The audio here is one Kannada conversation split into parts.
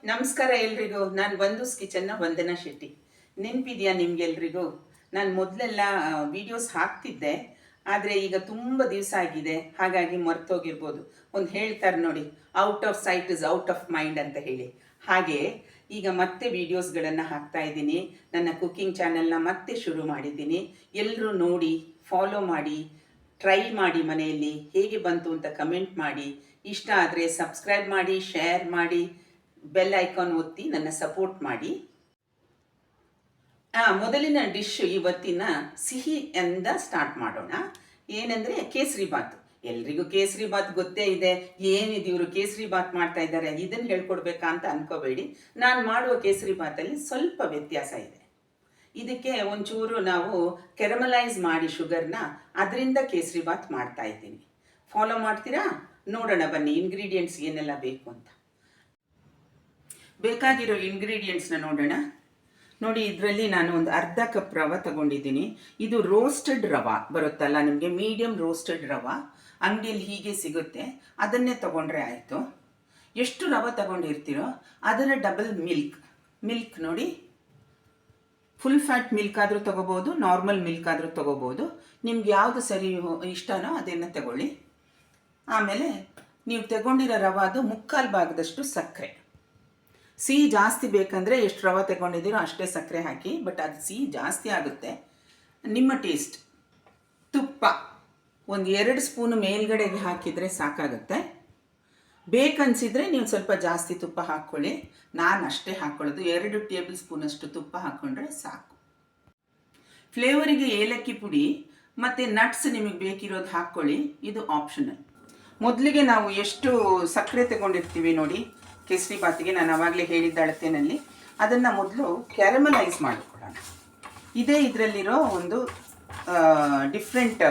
ನಮಸ್ಕಾರ ಎಲ್ರಿಗೂ. ನಾನು ವಂದೂಸ್ ಕಿಚನ್ನ ವಂದನಾ ಶೆಟ್ಟಿ. ನೆನಪಿದೆಯಾ ನಿಮಗೆಲ್ರಿಗೂ? ನಾನು ಮೊದಲೆಲ್ಲ ವೀಡಿಯೋಸ್ ಹಾಕ್ತಿದ್ದೆ, ಆದರೆ ಈಗ ತುಂಬ ದಿವಸ ಆಗಿದೆ, ಹಾಗಾಗಿ ಮರ್ತೋಗಿರ್ಬೋದು. ಒಂದು ಹೇಳ್ತಾರೆ ನೋಡಿ, out off site is out of mind ಅಂತ ಹೇಳಿ. ಹಾಗೆ ಈಗ ಮತ್ತೆ ವೀಡಿಯೋಸ್ಗಳನ್ನು ಹಾಕ್ತಾ ಇದ್ದೀನಿ. ನನ್ನ ಕುಕ್ಕಿಂಗ್ ಚಾನೆಲ್ನ ಮತ್ತೆ ಶುರು ಮಾಡಿದ್ದೀನಿ. ಎಲ್ಲರೂ ನೋಡಿ, ಫಾಲೋ ಮಾಡಿ, ಟ್ರೈ ಮಾಡಿ, ಮನೆಯಲ್ಲಿ ಹೇಗೆ ಬಂತು ಅಂತ ಕಮೆಂಟ್ ಮಾಡಿ. ಇಷ್ಟ ಆದರೆ ಸಬ್ಸ್ಕ್ರೈಬ್ ಮಾಡಿ, ಶೇರ್ ಮಾಡಿ, ಬೆಲ್ ಐಕಾನ್ ಒತ್ತಿ ನನ್ನ ಸಪೋರ್ಟ್ ಮಾಡಿ. ಮೊದಲಿನ ಡಿಶ್ ಇವತ್ತಿನ ಸಿಹಿ ಎಂದ ಸ್ಟಾರ್ಟ್ ಮಾಡೋಣ. ಏನಂದರೆ ಕೇಸರಿ ಬಾತ್. ಎಲ್ರಿಗೂ ಕೇಸರಿ ಬಾತ್ ಗೊತ್ತೇ ಇದೆ. ಏನಿದೆ ಇವರು ಕೇಸರಿ ಬಾತ್ ಮಾಡ್ತಾ ಇದ್ದಾರೆ, ಇದನ್ನು ಹೇಳ್ಕೊಡ್ಬೇಕಾ ಅಂತ ಅನ್ಕೋಬೇಡಿ. ನಾನು ಮಾಡುವ ಕೇಸರಿ ಬಾತಲ್ಲಿ ಸ್ವಲ್ಪ ವ್ಯತ್ಯಾಸ ಇದೆ. ಇದಕ್ಕೆ ಒಂಚೂರು ನಾವು ಕೆರಮಲೈಸ್ ಮಾಡಿ ಶುಗರ್ನ, ಅದರಿಂದ ಕೇಸರಿ ಬಾತ್ ಮಾಡ್ತಾ ಇದ್ದೀನಿ. ಫಾಲೋ ಮಾಡ್ತೀರಾ? ನೋಡೋಣ ಬನ್ನಿ ಇಂಗ್ರೀಡಿಯೆಂಟ್ಸ್ ಏನೆಲ್ಲ ಬೇಕು ಅಂತ. ಬೇಕಾಗಿರೋ ಇಂಗ್ರೀಡಿಯೆಂಟ್ಸ್ನ ನೋಡೋಣ. ನೋಡಿ, ಇದರಲ್ಲಿ ನಾನು ಒಂದು ಅರ್ಧ ಕಪ್ ರವೆ ತಗೊಂಡಿದ್ದೀನಿ. ಇದು ರೋಸ್ಟೆಡ್ ರವೆ ಬರುತ್ತಲ್ಲ ನಿಮಗೆ, ಮೀಡಿಯಮ್ ರೋಸ್ಟೆಡ್ ರವೆ ಅಂಗಡಿಯಲ್ಲಿ ಹೀಗೆ ಸಿಗುತ್ತೆ, ಅದನ್ನೇ ತಗೊಂಡ್ರೆ ಆಯಿತು. ಎಷ್ಟು ರವೆ ತಗೊಂಡಿರ್ತೀರೋ ಅದರ ಡಬಲ್ ಮಿಲ್ಕ್ ನೋಡಿ, ಫುಲ್ ಫ್ಯಾಟ್ ಮಿಲ್ಕ್ ಆದರೂ ತೊಗೋಬೋದು, ನಾರ್ಮಲ್ ಮಿಲ್ಕ್ ಆದರೂ ತೊಗೋಬೋದು. ನಿಮ್ಗೆ ಯಾವುದು ಸರಿ ಇಷ್ಟನೋ ಅದನ್ನು ತಗೊಳ್ಳಿ. ಆಮೇಲೆ ನೀವು ತಗೊಂಡಿರೋ ರವಾದು ಮುಕ್ಕಾಲು ಭಾಗದಷ್ಟು ಸಕ್ಕರೆ. ಸಿಹಿ ಜಾಸ್ತಿ ಬೇಕಂದರೆ ಎಷ್ಟು ರವೆ ತಗೊಂಡಿದ್ದೀರೋ ಅಷ್ಟೇ ಸಕ್ಕರೆ ಹಾಕಿ, ಬಟ್ ಅದು ಸಿಹಿ ಜಾಸ್ತಿ ಆಗುತ್ತೆ, ನಿಮ್ಮ ಟೇಸ್ಟ್. ತುಪ್ಪ ಒಂದು 2 ಸ್ಪೂನು ಮೇಲ್ಗಡೆಗೆ ಹಾಕಿದರೆ ಸಾಕಾಗುತ್ತೆ. ಬೇಕನ್ಸಿದ್ರೆ ನೀವು ಸ್ವಲ್ಪ ಜಾಸ್ತಿ ತುಪ್ಪ ಹಾಕ್ಕೊಳ್ಳಿ. ನಾನು ಅಷ್ಟೇ ಹಾಕ್ಕೊಳ್ಳೋದು, 2 ಟೇಬಲ್ ಸ್ಪೂನಷ್ಟು ತುಪ್ಪ ಹಾಕ್ಕೊಂಡ್ರೆ ಸಾಕು. ಫ್ಲೇವರಿಗೆ ಏಲಕ್ಕಿ ಪುಡಿ ಮತ್ತು ನಟ್ಸ್ ನಿಮಗೆ ಬೇಕಿರೋದು ಹಾಕ್ಕೊಳ್ಳಿ, ಇದು ಆಪ್ಷನಲ್. ಮೊದಲಿಗೆ ನಾವು ಎಷ್ಟು ಸಕ್ಕರೆ ತಗೊಂಡಿರ್ತೀವಿ ನೋಡಿ ಕೇಸರಿ ಬಾತಿಗೆ, ನಾನು ಆವಾಗಲೇ ಹೇಳಿದ್ದ ಅಳತೆಯಲ್ಲಿ, ಅದನ್ನು ಮೊದಲು ಕ್ಯಾರಮಲೈಸ್ ಮಾಡಿಕೊಳ್ಳೋಣ. ಇದೇ ಇದರಲ್ಲಿರೋ ಒಂದು different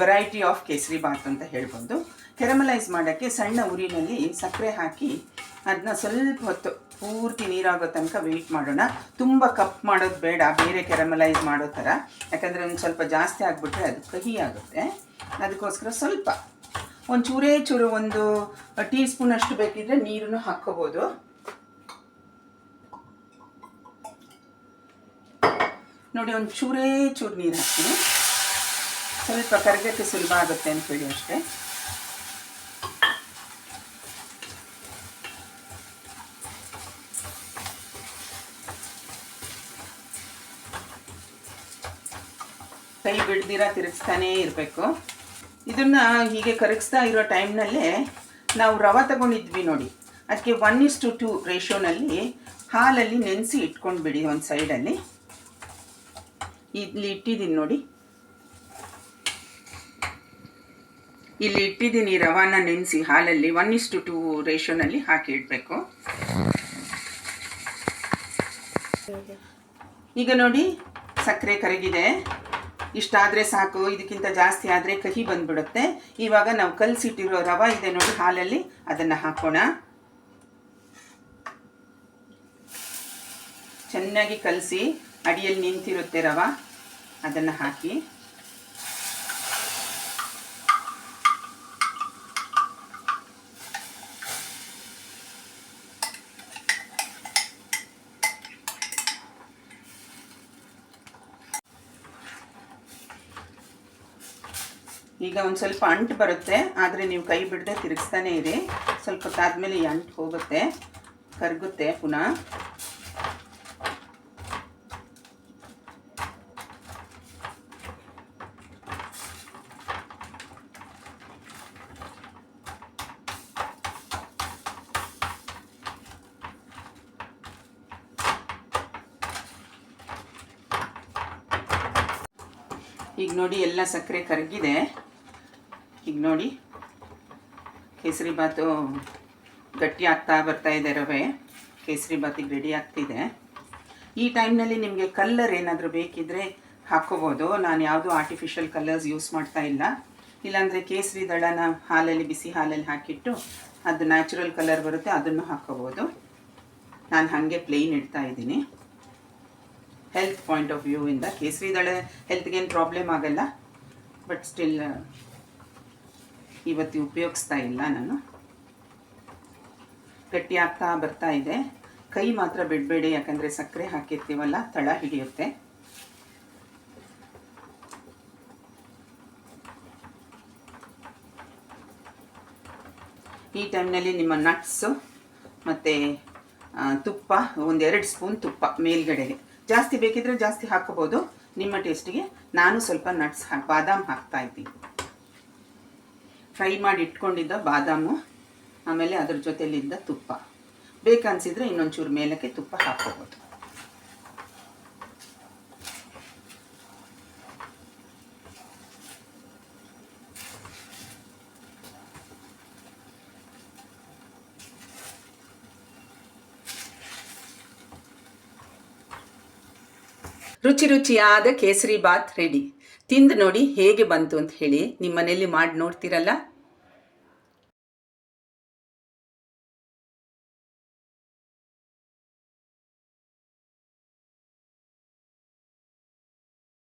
variety of kesari bath ಅಂತ ಹೇಳ್ಬೋದು. ಕ್ಯಾರಮಲೈಸ್ ಮಾಡೋಕ್ಕೆ ಸಣ್ಣ ಉರಿನಲ್ಲಿ ಸಕ್ಕರೆ ಹಾಕಿ ಅದನ್ನ ಸ್ವಲ್ಪ ಹೊತ್ತು ಪೂರ್ತಿ ನೀರಾಗೋ ತನಕ ವೆಯ್ಟ್ ಮಾಡೋಣ. ತುಂಬ ಕಪ್ ಮಾಡೋದು ಬೇಡ, ಬೇರೆ ಕ್ಯಾರಮಲೈಸ್ ಮಾಡೋ ಥರ, ಯಾಕಂದರೆ ಒಂದು ಸ್ವಲ್ಪ ಜಾಸ್ತಿ ಆಗಿಬಿಟ್ರೆ ಅದು ಕಹಿ ಆಗುತ್ತೆ. ಅದಕ್ಕೋಸ್ಕರ ಸ್ವಲ್ಪ ಒಂದು ಚೂರು 1 ಟೀ ಸ್ಪೂನ್ ಅಷ್ಟು ಬೇಕಿದ್ರೆ ನೀರನ್ನು ಹಾಕ್ಕೋಬೋದು. ನೋಡಿ, ಒಂದು ಚೂರು ನೀರು ಹಾಕ್ತೀನಿ, ಸ್ವಲ್ಪ ಕರಗಕ್ಕೆ ಸುಲಭ ಆಗುತ್ತೆ ಅಂತೇಳಿ ಅಷ್ಟೇ. ಕೈ ಬಿಡ್ದಿರ ತಿರುಗಿಸ್ತಾನೇ ಇರಬೇಕು. ಇದನ್ನು ಹೀಗೆ ಕರಗಿಸ್ತಾ ಇರೋ ಟೈಮ್ನಲ್ಲೇ ನಾವು ರವೆ ತಗೊಂಡಿದ್ವಿ ನೋಡಿ, ಅದಕ್ಕೆ 1:2 ರೇಷೋನಲ್ಲಿ ಹಾಲಲ್ಲಿ ನೆನೆಸಿ ಇಟ್ಕೊಂಡ್ಬಿಡಿ ಒಂದು ಸೈಡಲ್ಲಿ. ಇಲ್ಲಿ ಇಟ್ಟಿದ್ದೀನಿ ನೋಡಿ, ಇಲ್ಲಿ ಇಟ್ಟಿದ್ದೀನಿ ರವಾನ ನೆನೆಸಿ ಹಾಲಲ್ಲಿ 1:2 ರೇಷೋನಲ್ಲಿ ಹಾಕಿ ಇಡಬೇಕು. ಈಗ ನೋಡಿ, ಸಕ್ಕರೆ ಕರಗಿದೆ, ಇಷ್ಟಾದರೆ ಸಾಕು. ಇದಕ್ಕಿಂತ ಜಾಸ್ತಿ ಆದರೆ ಕಹಿ ಬಂದುಬಿಡುತ್ತೆ. ಇವಾಗ ನಾವು ಕಲಸಿಟ್ಟಿರೋ ರವೆ ಇದೆ ನೋಡಿ ಹಾಲಲ್ಲಿ, ಅದನ್ನು ಹಾಕೋಣ. ಚೆನ್ನಾಗಿ ಕಲಸಿ, ಅಡಿಯಲ್ಲಿ ನಿಂತಿರುತ್ತೆ ರವೆ, ಅದನ್ನು ಹಾಕಿ. ಈಗ ಒಂದು ಸ್ವಲ್ಪ ಅಂಟು ಬರುತ್ತೆ, ಆದರೆ ನೀವು ಕೈ ಬಿಡದೆ ತಿರುಗಿಸ್ತಾನೆ ಇರಿ. ಸ್ವಲ್ಪ ಹೊತ್ತಾದ್ಮೇಲೆ ಈ ಅಂಟು ಹೋಗುತ್ತೆ, ಕರಗುತ್ತೆ ಪುನಃ. ಈಗ ನೋಡಿ, ಎಲ್ಲ ಸಕ್ಕರೆ ಕರಗಿದೆ. ಈಗ ನೋಡಿ, ಕೇಸರಿ ಬಾತು ಗಟ್ಟಿ ಆಗ್ತಾ ಬರ್ತಾ ಇದೆ, ರವೆ ಕೇಸರಿ ಬಾತಿಗೆ ರೆಡಿ ಆಗ್ತಿದೆ. ಈ ಟೈಮ್ನಲ್ಲಿ ನಿಮಗೆ ಕಲ್ಲರ್ ಏನಾದರೂ ಬೇಕಿದ್ದರೆ ಹಾಕ್ಕೋಬೋದು. ನಾನು ಯಾವುದೂ ಆರ್ಟಿಫಿಷಿಯಲ್ ಕಲರ್ಸ್ ಯೂಸ್ ಮಾಡ್ತಾ ಇಲ್ಲ. ಇಲ್ಲಾಂದರೆ ಕೇಸರಿ ದಳನ ಹಾಲಲ್ಲಿ, ಬಿಸಿ ಹಾಲಲ್ಲಿ ಹಾಕಿಟ್ಟು ಅದು ನ್ಯಾಚುರಲ್ ಕಲರ್ ಬರುತ್ತೆ, ಅದನ್ನು ಹಾಕ್ಕೋಬೋದು. ನಾನು ಹಾಗೆ ಪ್ಲೇನ್ ಇಡ್ತಾ ಇದ್ದೀನಿ. ಹೆಲ್ತ್ ಪಾಯಿಂಟ್ ಆಫ್ ವ್ಯೂ ಇಂದ ಕೇಸರಿ ದಳ ಹೆಲ್ತ್ಗೇನು ಪ್ರಾಬ್ಲಮ್ ಆಗಲ್ಲ, ಬಟ್ ಸ್ಟಿಲ್ ಇವತ್ತು ಉಪಯೋಗಿಸ್ತಾ ಇಲ್ಲ ನಾನು. ಗಟ್ಟಿ ಆಗ್ತಾ ಬರ್ತಾ ಇದೆ. ಕೈ ಮಾತ್ರ ಬಿಡಬೇಡಿ, ಯಾಕಂದರೆ ಸಕ್ಕರೆ ಹಾಕಿರ್ತೀವಲ್ಲ ತಳ ಹಿಡಿಯುತ್ತೆ. ಈ ಟೈಮ್ನಲ್ಲಿ ನಿಮ್ಮ ನಟ್ಸು ಮತ್ತು ತುಪ್ಪ, 1-2 ಸ್ಪೂನ್ ತುಪ್ಪ ಮೇಲ್ಗಡೆಗೆ, ಜಾಸ್ತಿ ಬೇಕಿದ್ರೆ ಜಾಸ್ತಿ ಹಾಕೋಬೋದು ನಿಮ್ಮ ಟೇಸ್ಟಿಗೆ. ನಾನು ಸ್ವಲ್ಪ ನಟ್ಸ್ ಬಾದಾಮ್ ಹಾಕ್ತಾ ಇದ್ದೀನಿ. ಫ್ರೈ ಮಾಡಿ ಇಟ್ಕೊಂಡಿದ್ದ ಬಾದಾಮು, ಆಮೇಲೆ ಅದ್ರ ಜೊತೆಲಿದ್ದ ತುಪ್ಪ. ಬೇಕನ್ಸಿದ್ರೆ ಇನ್ನೊಂಚೂರು ಮೇಲಕ್ಕೆ ತುಪ್ಪ ಹಾಕೋಬೋದು. ರುಚಿ ರುಚಿಯಾದ ಕೇಸರಿ ಬಾತ್ ರೆಡಿ. ತಿಂದು ನೋಡಿ ಹೇಗೆ ಬಂತು ಅಂತ ಹೇಳಿ. ನಿಮ್ಮ ಮನೇಲಿ ಮಾಡಿ ನೋಡ್ತೀರಲ್ಲ.